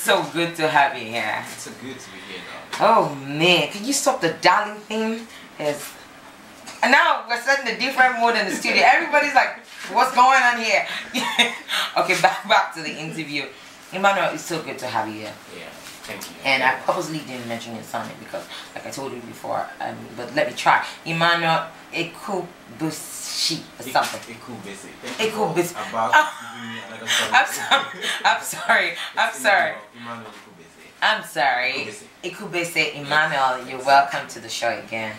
so good to have you here. It's so good to be here now. Oh man, can you stop the darling thing? Yes. And now we're setting a different mood in the studio. Everybody's like, what's going on here? Okay, back to the interview. Emanuel, it's so good to have you here. Yeah, thank you. And I purposely didn't mention your son because, like I told you before, but let me try. Emanuel Ikubese or something. Ikubese. Ikubese. I'm sorry. Emanuel Ikubese. I'm sorry. Ikubese Emanuel, you're welcome to the show again.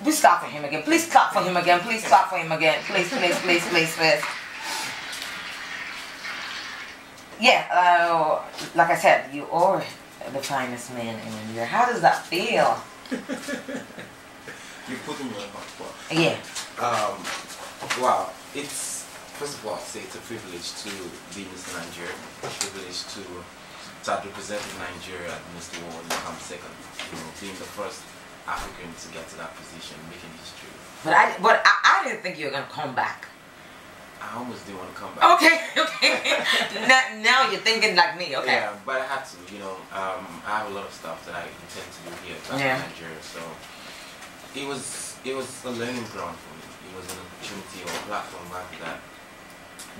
Please clap for him again. Please clap for him again. Please clap for him again. Please. Yeah, like I said, you are the finest man in India. How does that feel? You put me on the spot. Yeah. Wow, it's, first of all, I'd say it's a privilege to be Mr. Nigeria. A privilege to start representing Nigeria at Mr. World and come second. You know, being the first African to get to that position, making history. But I didn't think you were gonna come back. I almost didn't want to come back. Okay. now you're thinking like me, okay. Yeah, but I had to, you know. I have a lot of stuff that I intend to do here back in Nigeria, so it was a learning ground for me. It was an opportunity or a platform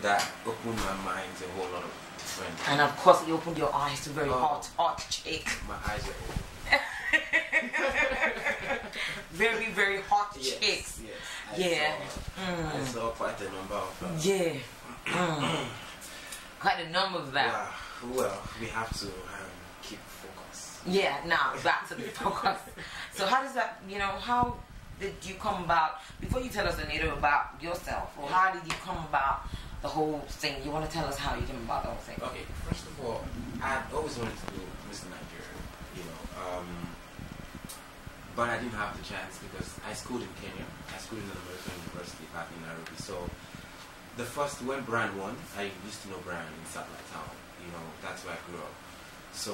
that opened my mind to a whole lot of different. And of course, you opened your eyes to very hot chick. My eyes are open. Very, very hot chicks. Yes. I saw quite a number of them. Yeah. Quite a number of them. Well, we have to keep focus. Yeah, now back to the focus. So how does that, how did you come about, before you tell us a little about yourself, or how did you come about the whole thing? You want to tell us how you came about the whole thing? Okay, first of all, I always wanted to do Mr. Nigeria, but I didn't have the chance because I schooled in Kenya. I schooled in an American university back in Nairobi. So when Brian won, I used to know Brian in Satellite Town. That's where I grew up. So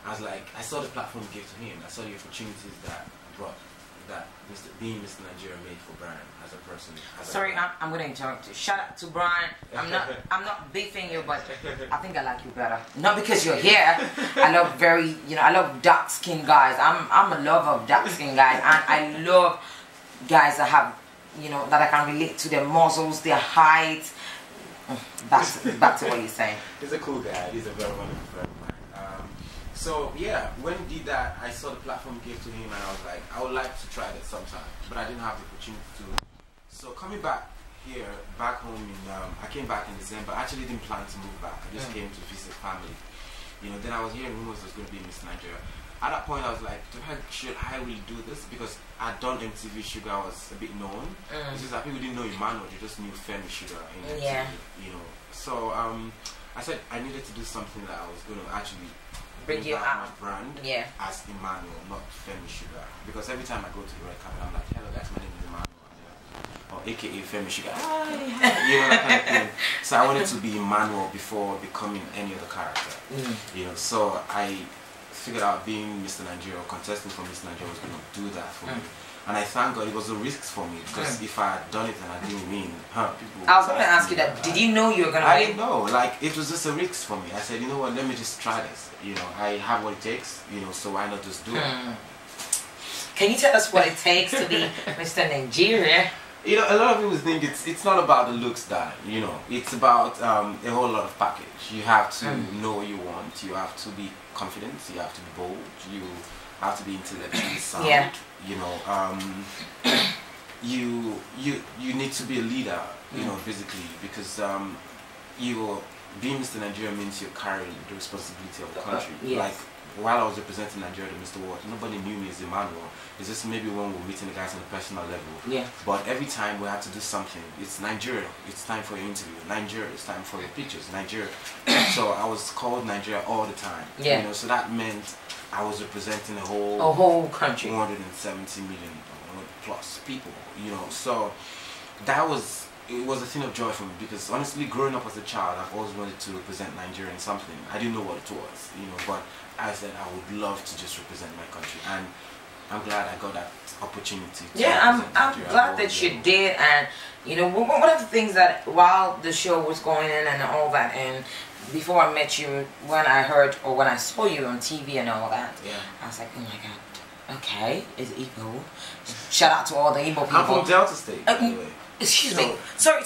I was like, I saw the platform he gave to him. I saw the opportunities that being Mr. Nigeria made for Brian as a person. Sorry, I'm going to interrupt you. Shout out to Brian. I'm not beefing you, but I think I like you better. Not because you're here. I love I love dark skinned guys. I'm a lover of dark skinned guys, and I love guys that have, that I can relate to their muscles, their height. Back to what you're saying. He's a cool guy. He's a very wonderful friend of mine. So yeah, when he did that, I saw the platform he gave to him, and I was like, I would like to try that sometime, but I didn't have the opportunity to. So coming back home I came back in December. I actually didn't plan to move back. I just came to visit family. Then I was hearing rumors there was going to be Miss Nigeria. At that point, I was like, should I really do this? Because I'd done MTV Sugar, I was a bit known. It's just that people didn't know Emmanuel, they just knew Femi Sugar in MTV. So I said I needed to do something that I was going to actually bring out my brand as Emmanuel, not Femi Sugar. Because every time I go to the red carpet, I'm like, hello guys, my name is Emmanuel. Or AKA Femi Sugar. That kind of thing. So I wanted to be Emmanuel before becoming any other character. So I figured out being Mr. Nigeria, contesting for Mr. Nigeria was going to do that for me. And I thank God it was a risk for me, because if I had done it and I didn't win, people. I was going to ask you that. Did you know you were going to win? I didn't know. Like, it was just a risk for me. I said, you know what, let me just try this. I have what it takes, so why not just do it? Can you tell us what it takes to be Mr. Nigeria? A lot of people think it's not about the looks, that it's about a whole lot of package. You have to know what you want. You have to be confident. You have to be bold. You have to be intellectually sound. You need to be a leader. Physically, because being Mr. Nigeria means you're carrying the responsibility of the country. Like, while I was representing Nigeria at Mr. World, nobody knew me as Emmanuel. It's just maybe when we're meeting the guys on a personal level. But every time we had to do something, it's Nigeria, it's time for your interview. Nigeria, it's time for your pictures. Nigeria. So I was called Nigeria all the time. So that meant I was representing a whole country, 170 million plus people. So it was a thing of joy for me, because honestly, growing up as a child, I've always wanted to represent Nigeria in something. I didn't know what it was, but I said I would love to just represent my country, and I'm glad I got that opportunity. I'm glad that you did. And one of the things that while the show was going in and all that, and before I met you, when I heard or when I saw you on TV and all that, Yeah. I was like, oh my god, okay, it's Igbo. Shout out to all the Igbo people. I'm from Delta State, by the way. Excuse me. Sorry,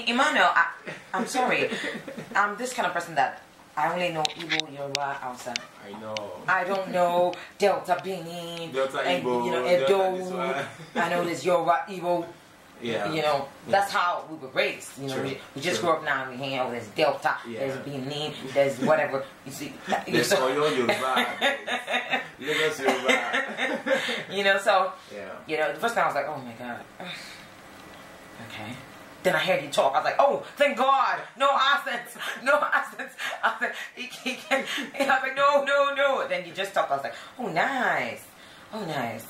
Emmanuel. I'm sorry. I'm this kind of person that I only know Igbo, Yoruba, Hausa. I know. I don't know Delta, Benin, Delta, and Igbo, you know Edo. Delta, I know there's Yoruba, Igbo. Yeah. You know, that's how we were raised. You know, True. we just True. grew up now and we hang out. There's Delta, Yeah. there's Benin, there's whatever. You see, There's Oyo Yoruba. Lagos Yoruba. you know, so Yeah. you know, the first time I was like, oh my god. Okay. Then I heard you talk. I was like, oh, thank God. No accents. No accents. I was like, I was like, no. Then you just talked. I was like, oh, nice. Oh, nice.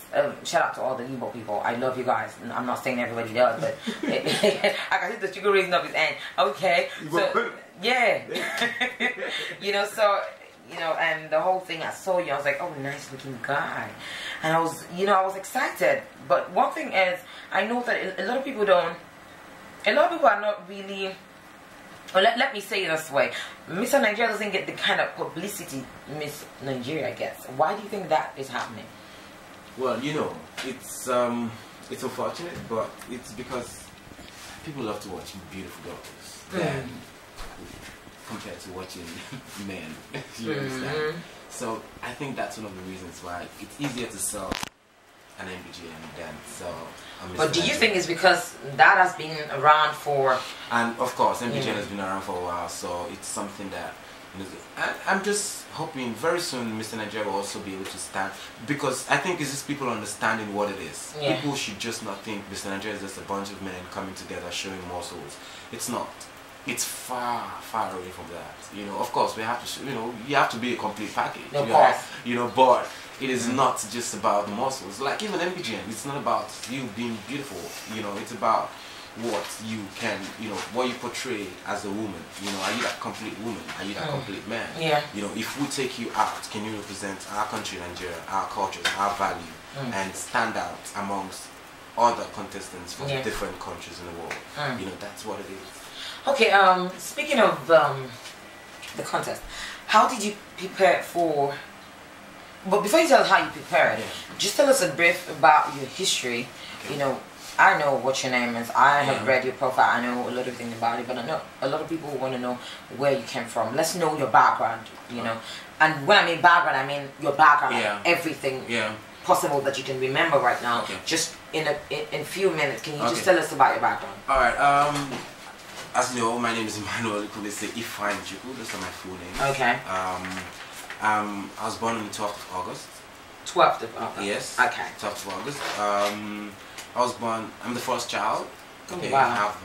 Shout out to all the Igbo people. I love you guys. I'm not saying everybody does, but I can see the sugar raising up his hand. Okay. So, yeah. you know, so, you know, and the whole thing, I saw you. I was like, oh, nice looking guy. And I was, you know, I was excited. But one thing is, I know that a lot of people are not really, well, let me say it this way. Mr. Nigeria doesn't get the kind of publicity Miss Nigeria gets. Why do you think that is happening? Well, you know, it's unfortunate, but it's because people love to watch beautiful girls compared to watching men. You understand? So I think that's one of the reasons why it's easier to sell an MBGM than sell a Mr. But do you Nigeria. think it's because that has been around for... And of course, MBGM has been around for a while, so it's something that, you know, I'm just hoping very soon Mr. Nigeria will also be able to stand, because I think it's just people understanding what it is. Yeah. People should just not think Mr. Nigeria is just a bunch of men coming together showing muscles. It's not. It's far, far away from that. You know, of course, we have to, you know, you have to be a complete package. Of course. You know, but it is not just about the muscles. Like even MBGM, it's not about you being beautiful. You know, it's about what you can, you know, what you portray as a woman. You know, are you that complete woman? Are you that complete man? Yeah. You know, if we take you out, can you represent our country, Nigeria, our cultures, our value, and stand out amongst other contestants from different countries in the world? You know, that's what it is. Okay, speaking of the contest, how did you prepare for... But before you tell us how you prepared, just tell us a brief about your history. Okay. You know, I know what your name is. I have read your profile. I know a lot of things about it, but I know a lot of people want to know where you came from. Let's know your background, you know. And when I mean background, I mean your background, like everything possible that you can remember right now. Okay. Just in a few minutes, can you just tell us about your background? All right. As you know, my name is Emanuel Ikubese. Those are my full names. Okay. I was born on the 12th of August. 12th of August? Yes. Okay. 12th of August. I was born, I'm the first child. Okay. Wow. I have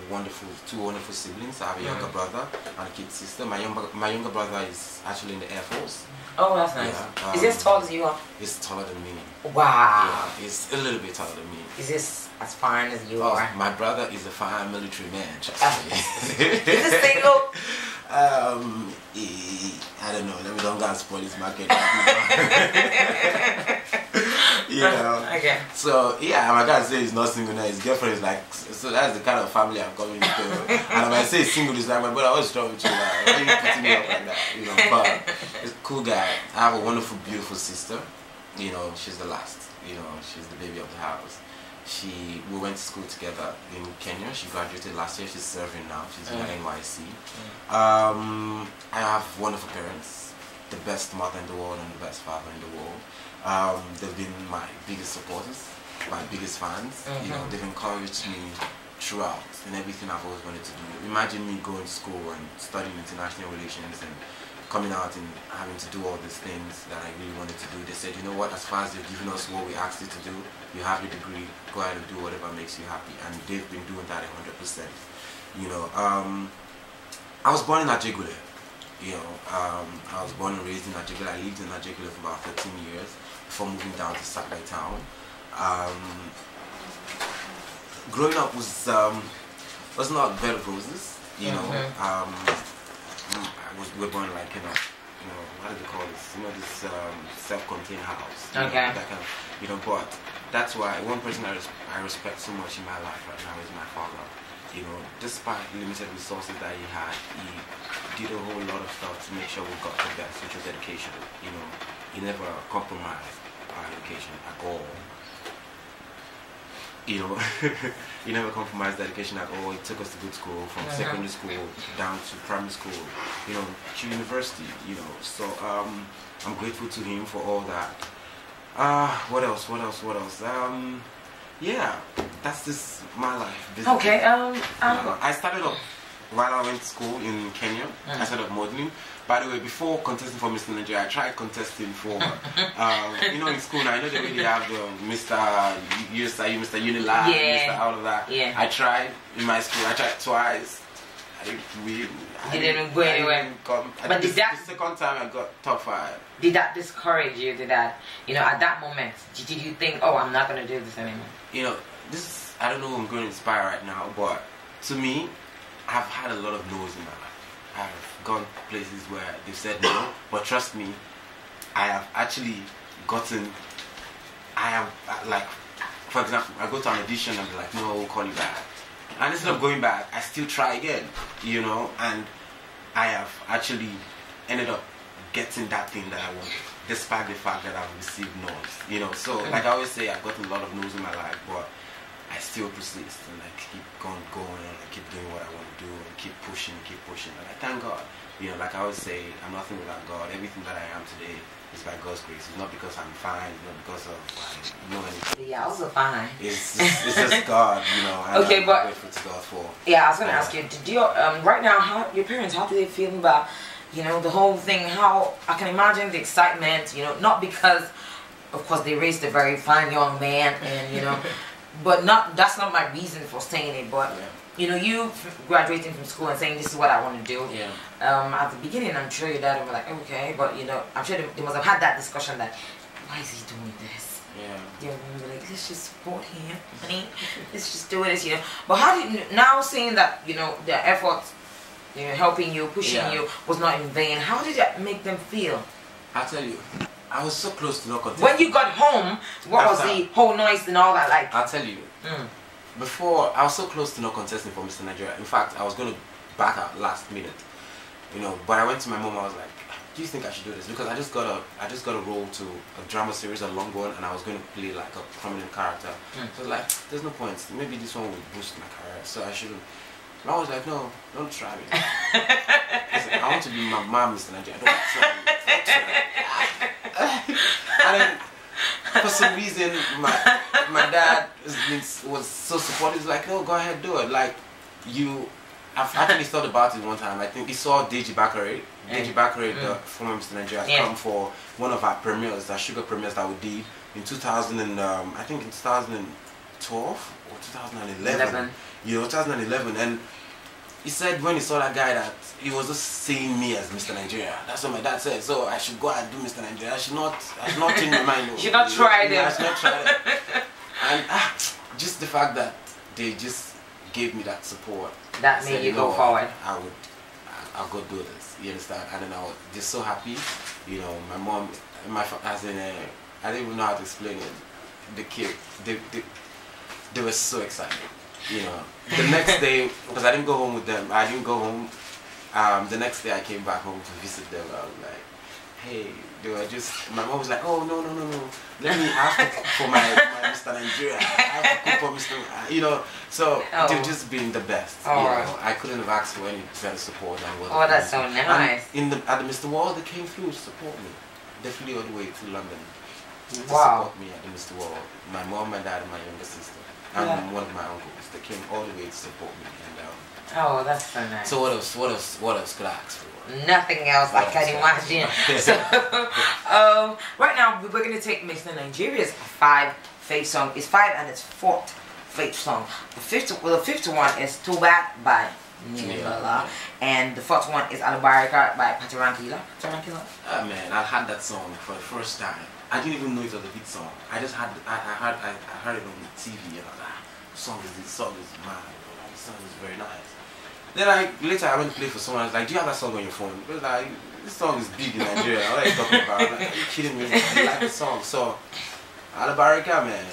two wonderful siblings. I have a younger brother and a kid sister. My younger brother is actually in the Air Force. Oh, that's nice. Yeah, is he as tall as you are? He's taller than me. Wow. Yeah, he's a little bit taller than me. Is this as fine as you are? My brother is a fine military man. Is he single? I don't know. Let me don't go and spoil his market. You know. Okay. So yeah, my guy says he's not single now. His girlfriend is like, so that's the kind of family I'm coming into. And when I say he's single, he's like, my brother, I always trouble with you. Like, why are you putting me up like that? You know. But he's a cool guy. I have a wonderful, beautiful sister. You know, she's the last. You know, she's the baby of the house. We went to school together in Kenya. She graduated last year. She's serving now. She's in NYC. I have wonderful parents, the best mother in the world and the best father in the world. They've been my biggest supporters, my biggest fans. You know, they've encouraged me throughout in everything I've always wanted to do. Imagine me going to school and studying international relations and coming out and having to do all these things that I really wanted to do. They said, you know what, as far as they've given us what we asked you to do, you have your degree, go ahead and do whatever makes you happy. And they've been doing that 100%. You know, I was born in Ajegule. You know, I was born and raised in Ajegule. I lived in Ajegule for about 13 years before moving down to Sakai Town. Growing up was not bed of roses. You know, we were born like, you know, what do they call this? You know, this self-contained house. Okay. Know, that kind of, you know, but that's why one person I respect so much in my life right now is my father. You know, despite limited resources that he had, he did a whole lot of stuff to make sure we got the best, which was education. You know, he never compromised our education at all. You know, he never compromised education at all. He took us to good school, from secondary school down to primary school, you know, to university, you know. So I'm grateful to him for all that. What else? Yeah, that's just my life. Basically. Okay. I started off while I went to school in Kenya. I started modeling. By the way, before contesting for Mr. Nigeria, I tried contesting for, you know, in school now, I know they really have the Mr. Unila, Mr. all of that. Yeah. I tried in my school, I tried twice. I didn't go anywhere. But the second time I got top 5. Did that discourage you? Did that, you know, at that moment, did you think, oh, I'm not going to do this anymore? You know, this, I don't know who I'm going to inspire right now, but to me, I've had a lot of no's in my life. I've gone places where they've said no, but trust me, I have actually gotten, like, for example, I go to an audition and they're like, no, we'll call you back. And instead of going back, I still try again, you know, and I have actually ended up getting that thing that I wanted, despite the fact that I've received no's, you know. So, like I always say, I've gotten a lot of no's in my life, but I still persist and I keep going and I keep doing what I want to do and keep pushing. And I thank God. You know, like I always say, I'm nothing without God. Everything that I am today is by God's grace. It's not because I'm fine, it's not because of I know anything. Yeah, also fine. It's just God, you know. And okay, I'm but grateful to God for. Yeah, I was gonna ask you, did you right now, how your parents, how do they feel about, you know, the whole thing? How I can imagine the excitement, you know, not because of course they raised a very fine young man and you know but that's not my reason for saying it, but you know, you graduating from school and saying this is what I want to do. Yeah. At the beginning, I'm sure your dad would be like, okay, but you know, I'm sure they must have had that discussion that, why is he doing this? Yeah. Your mom would be like, let's just support him, honey. Let's just do this, you know. But how did you, now seeing that, you know, their efforts, you know, helping you, pushing you was not in vain, how did that make them feel? I'll tell you, I was so close to not contesting. When you got home, what was the whole noise and all that like? I'll tell you. Before, I was so close to not contesting for Mr. Nigeria. In fact, I was going to back out last minute. You know, but I went to my mom, I was like, do you think I should do this? Because I just got a role to a drama series, a long one, and I was going to play like a prominent character. So like, there's no point. Maybe this one will boost my career, so I shouldn't. I was like, no, don't try me. Listen, I want to be my mom, Mr. Nigeria. Don't try me. And then, for some reason, my dad was so supportive. He's like, no, go ahead, do it. Like, I've actually thought about it one time. I think he saw Deji Bakare. Deji Bakare, the former Mr. Nigeria, has come for one of our premieres, our sugar premieres that we did in 2000 and I think in 2012 or 2011. You know, 2011, and he said when he saw that guy that he was just seeing me as Mr. Nigeria. That's what my dad said. So I should go and do Mr. Nigeria. I should not change my mind. You should not try it. I should not try it. And just the fact that they just gave me that support. That made you go forward. I'll go do this. You understand? And then I was just so happy. You know, my mom, as in, I don't even know how to explain it. The kids, they were so excited. You know, the next day, because I didn't go home with them, the next day I came back home to visit them. I was like, hey, they were just, my mom was like, oh, no, let me ask for my Mr. Nigeria. I have to cook for Mr. You know, so they've just been the best. You know, I couldn't have asked for any better support than what. Oh, that's so nice. And at the Mr. World, they came through to support me. They flew all the way to London to support me at the Mr. World. My mom, my dad, and my younger sister. And one of my uncles. They came all the way to support me. And, oh, that's so nice. So what else could I ask for? Nothing else, I can imagine. So, right now we're going to take Mr. Nigeria's 5 faith song. It's 5 and it's 4th faith song. The fifth one is Too Bad by Nibala, and the 4th one is Alabarika by Patarankila. Man, I had that song for the first time. I didn't even know it was a hit song. I just had I heard it on the TV and I was like, this song is mad. This song is very nice. Then later I went to play for someone. I was like, do you have that song on your phone? They was like, this song is big in Nigeria. What are you talking about? I'm like, are you kidding me? I like the song. So Alabarika, man.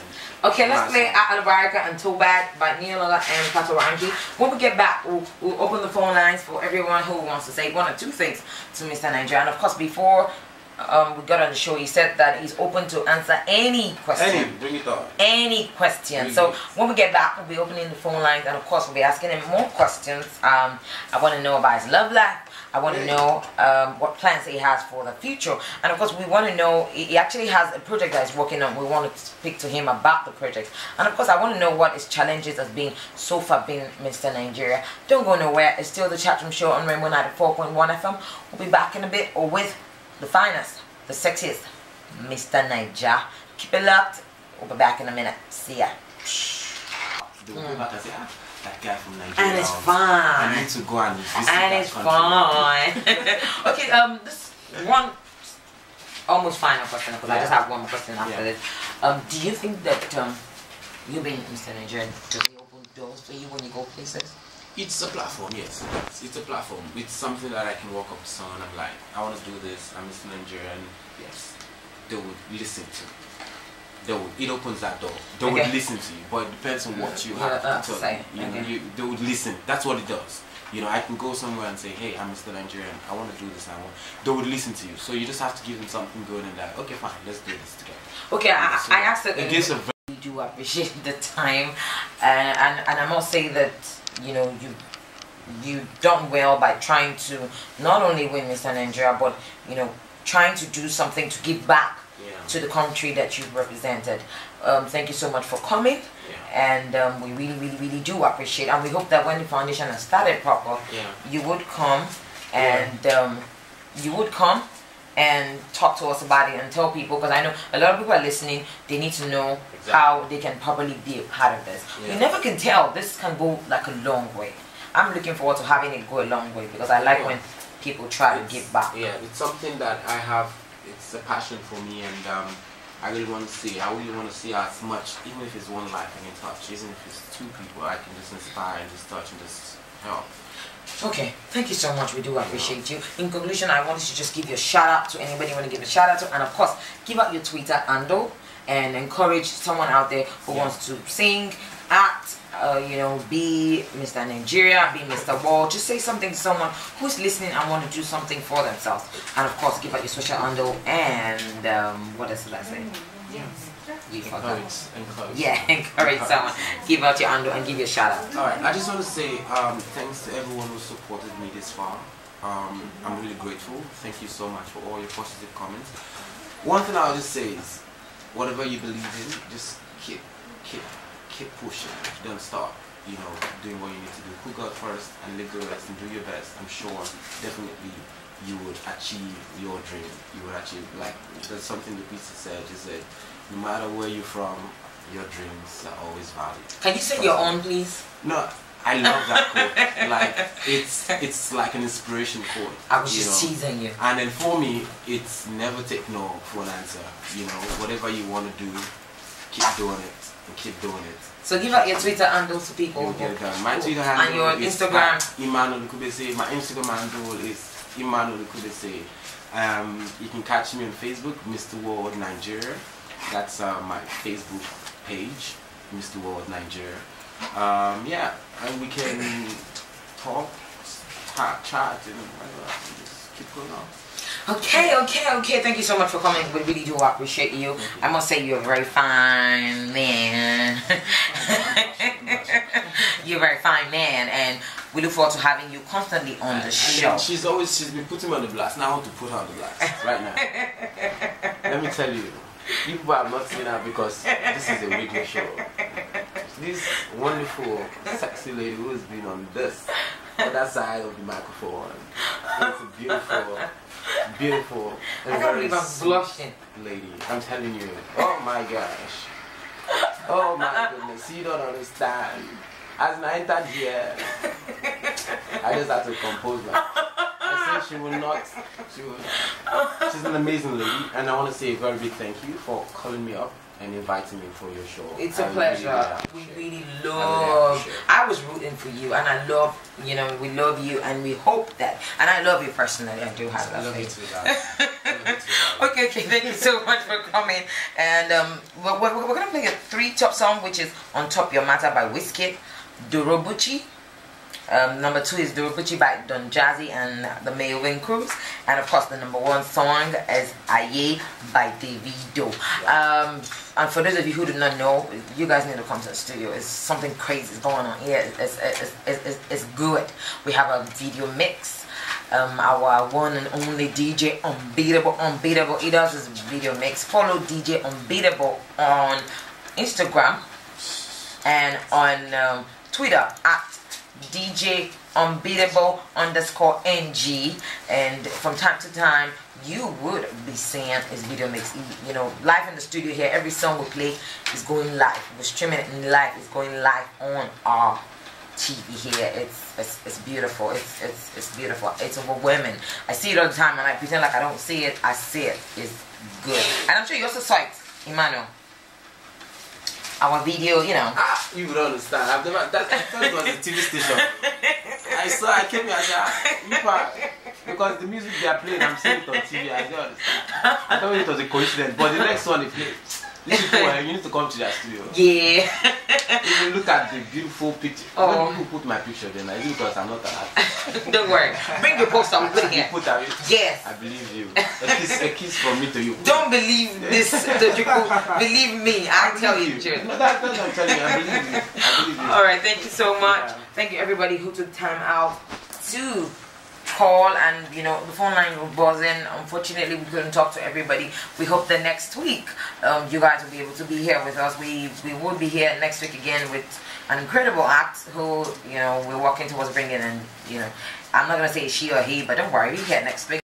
Okay, let's play Alabarika and Too Bad by Neil and Katarangi. When we get back, we'll open the phone lines for everyone who wants to say one or two things to Mr. Nigeria. And of course, before we got on the show, he said that he's open to answer any question. Bring it on. Any question. So when we get back, we'll be opening the phone lines, and of course, we'll be asking him more questions. I want to know about his love life. I want to know what plans he has for the future. And of course, we want to know, he actually has a project that he's working on. We want to speak to him about the project. And of course, I want to know what his challenges has been so far being Mr. Nigeria. Don't go nowhere. It's still the Chatroom Show on Rainbow 94.1 FM. We'll be back in a bit with the finest, the sexiest, Mr. Niger. Keep it locked. We'll be back in a minute. See ya. That guy from Nigeria. And it's fun. I need to go and visit and that it's country. fun. Okay, this one almost final question, because I just have one more question after this. Do you think that you being Mr. Nigeria, does it open doors for you when you go places? It's a platform, yes. It's a platform. It's something that I can walk up to someone and like, I want to do this, I'm Mr. Nigerian. Yes, they would listen to me. It opens that door. They would listen to you, but it depends on what you have to tell them. They would listen. That's what it does. You know, I can go somewhere and say, hey, I'm Mr. Nigerian, I want to do this, they would listen to you. So you just have to give them something good and like, okay, fine, let's do this together. Okay, so I asked that we do appreciate the time, and I must say that, you know, you done well by trying to not only win Mr. Nigeria, but, you know, trying to do something to give back to the country that you've represented. Thank you so much for coming, and we really do appreciate, and we hope that when the foundation has started proper, you would come and talk to us about it and tell people, because I know a lot of people are listening. They need to know how they can probably be a part of this. You never can tell. This can go like a long way. I'm looking forward to having it go a long way, because I like when people try to give back. Yeah, it's something that I have. It's a passion for me, and I really want to see. I really want to see as much, even if it's one life I can touch, even if it's two people I can just inspire and just touch and just help. Okay, thank you so much. We do appreciate you. In conclusion, I wanted to just give you a shout out to anybody you want to give a shout out to, and of course, give out your Twitter handle and encourage someone out there who wants to sing, act, you know, be Mr. Nigeria, be Mr. Wall. Just say something to someone who's listening and want to do something for themselves. And of course, give out your social handle and what else did I say? Encourage someone. Give out your handle and give your shout out. Alright, I just want to say thanks to everyone who supported me this far. I'm really grateful. Thank you so much for all your positive comments. One thing I'll just say is, whatever you believe in, just keep pushing. Don't stop, you know, doing what you need to do. Put God first and live the rest and do your best. I'm sure definitely you would achieve your dream. You would achieve, like, there's something the pizza said, he said, no matter where you're from, your dreams are always valid. Can you say your own, please? No, I love that quote. Like, it's like an inspiration quote. I was just teasing you. And then for me, it's never take no for an answer. You know, whatever you want to do, keep doing it. And keep doing it. So give out your Twitter handle to people. You'll get it done. My Twitter handle and your is Instagram. Emanuel Ikubese. My Instagram handle is Emanuel Ikubese. You can catch me on Facebook, Mr. World Nigeria. That's my Facebook page, Mr. World Nigeria. Yeah, and we can talk, chat, and just keep going on. Okay. Thank you so much for coming. We really do appreciate you. I must say you're a very fine man. You're a very fine man, and we look forward to having you constantly on the show. She's been putting me on the blast. Now I want to put her on the blast right now. Let me tell you, people are not seeing her because this is a weekly show. This wonderful, sexy lady who has been on this other side of the microphone. It's a beautiful, and I can't believe I'm blushing. Lady, I'm telling you. Oh my gosh. Oh my goodness. You don't understand. As I entered here, I just had to compose her. I said she will not. She's an amazing lady, and I want to say a very big thank you for calling me up and inviting me for your show. It's a pleasure. We really love. I was rooting for you, and I love, you know, we love you, and we hope that, and I love you personally. I do have love you you. Too, Okay, thank you so much for coming, and we're gonna play a 3 top song, which is "On Top Your Matter" by Wizkid, Dorobuchi. Number 2 is Dorobuchi by Don Jazzy and the Melvin Cruz, and of course the number 1 song is Aye by Davido. And for those of you who do not know, you guys need to come to the studio. It's something crazy is going on here. It's good. We have a video mix. Our one and only DJ Unbeatable, he does his video mix. Follow DJ Unbeatable on Instagram and on Twitter at DJ Unbeatable _NG, and from time to time you would be seeing his video mix. You know, live in the studio here. Every song we play is going live. We're streaming it in live. It's going live on our TV here. It's beautiful. It's beautiful. It's overwhelming. I see it all the time and I pretend like I don't see it. I see it. It's good. And I'm sure you also saw it, Emmanuel. Our video, you know. You would understand. I've never. I thought it was a TV station. I came here. I said, because the music they are playing, I'm seeing it on TV. I don't understand. I thought it was a coincidence. But the next one they play, you need to come to their studio. Yeah. If you look at the beautiful picture. Oh. When people put my picture, then I do because I'm not an artist. Don't worry. Bring your poster. We'll put it here. Yes. I believe you. A kiss from me to you. Don't believe this. Believe me. I tell you the truth. No, that's what I'm telling you. I believe you. I believe you. All right. Thank you so much. Yeah. Thank you everybody who took time out to call, and you know the phone line was buzzing. Unfortunately, we couldn't talk to everybody. We hope that next week you guys will be able to be here with us. We will be here next week again with an incredible act who, you know, we're working towards bringing in. You know, I'm not gonna say she or he, but don't worry, we're here next week.